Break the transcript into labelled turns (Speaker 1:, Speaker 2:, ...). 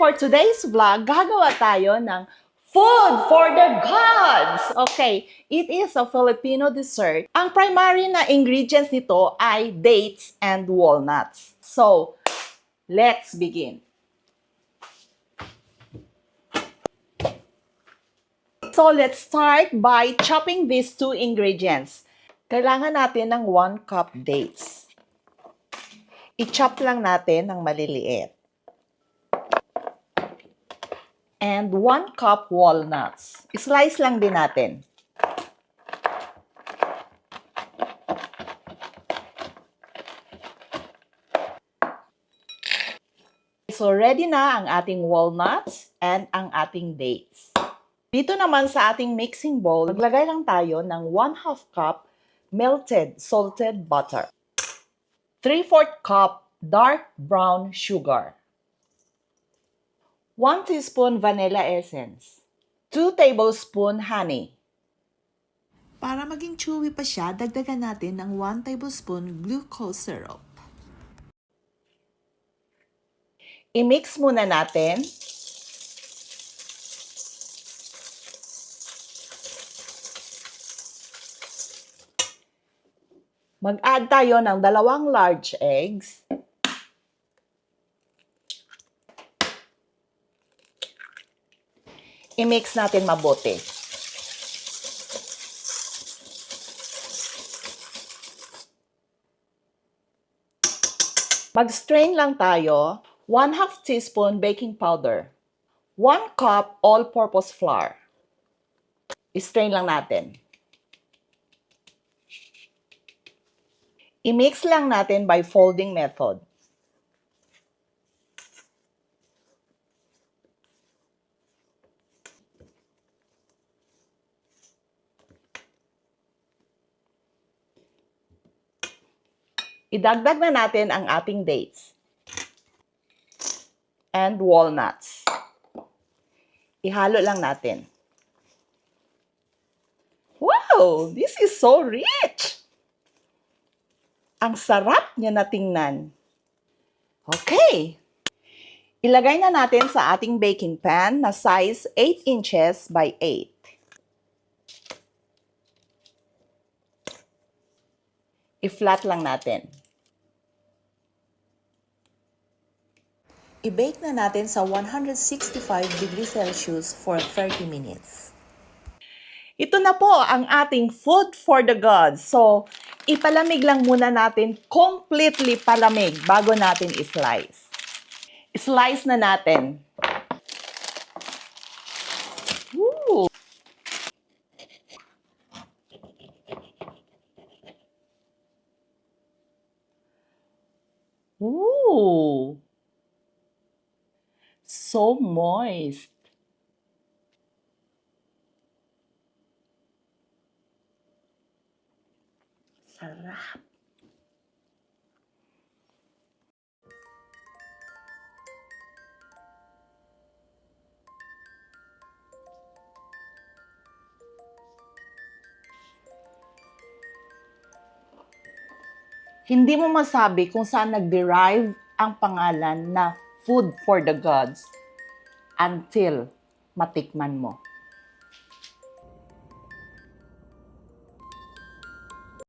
Speaker 1: for today's vlog, gagawa tayo ng food for the gods! Okay, it is a Filipino dessert. Ang primary na ingredients nito ay dates and walnuts. So, let's begin. So, let's start by chopping these two ingredients. Kailangan natin ng 1 cup dates. I-chop lang natin ng maliliit. And 1 cup walnuts. I-slice lang din natin. So, ready na ang ating walnuts and ang ating dates. Dito naman sa ating mixing bowl, maglagay lang tayo ng 1/2 cup melted salted butter. 3/4 cup dark brown sugar. 1 teaspoon vanilla essence. 2 tablespoon honey.
Speaker 2: Para maging chewy pa siya, dagdagan natin ng 1 tablespoon glucose syrup.
Speaker 1: I-mix muna natin. Mag-add tayo ng 2 large eggs. I-mix natin mabuti. Mag-strain lang tayo. 1/2 teaspoon baking powder. 1 cup all-purpose flour. I-strain lang natin. I-mix lang natin by folding method. Idagdag na natin ang ating dates and walnuts. Ihalo lang natin. Wow! This is so rich! Ang sarap niya na tingnan. Okay. Ilagay na natin sa ating baking pan na size 8 inches by 8. I-flat lang natin.
Speaker 2: I-bake na natin sa 165 degrees Celsius for 30 minutes.
Speaker 1: Ito na po ang ating food for the gods. So, ipalamig lang muna natin, completely palamig bago natin i-slice. I-slice na natin. Woo! Ooh! So moist. Sarap. Hindi mo masabi kung saan nag-derive ang pangalan na food for the gods until matikman mo.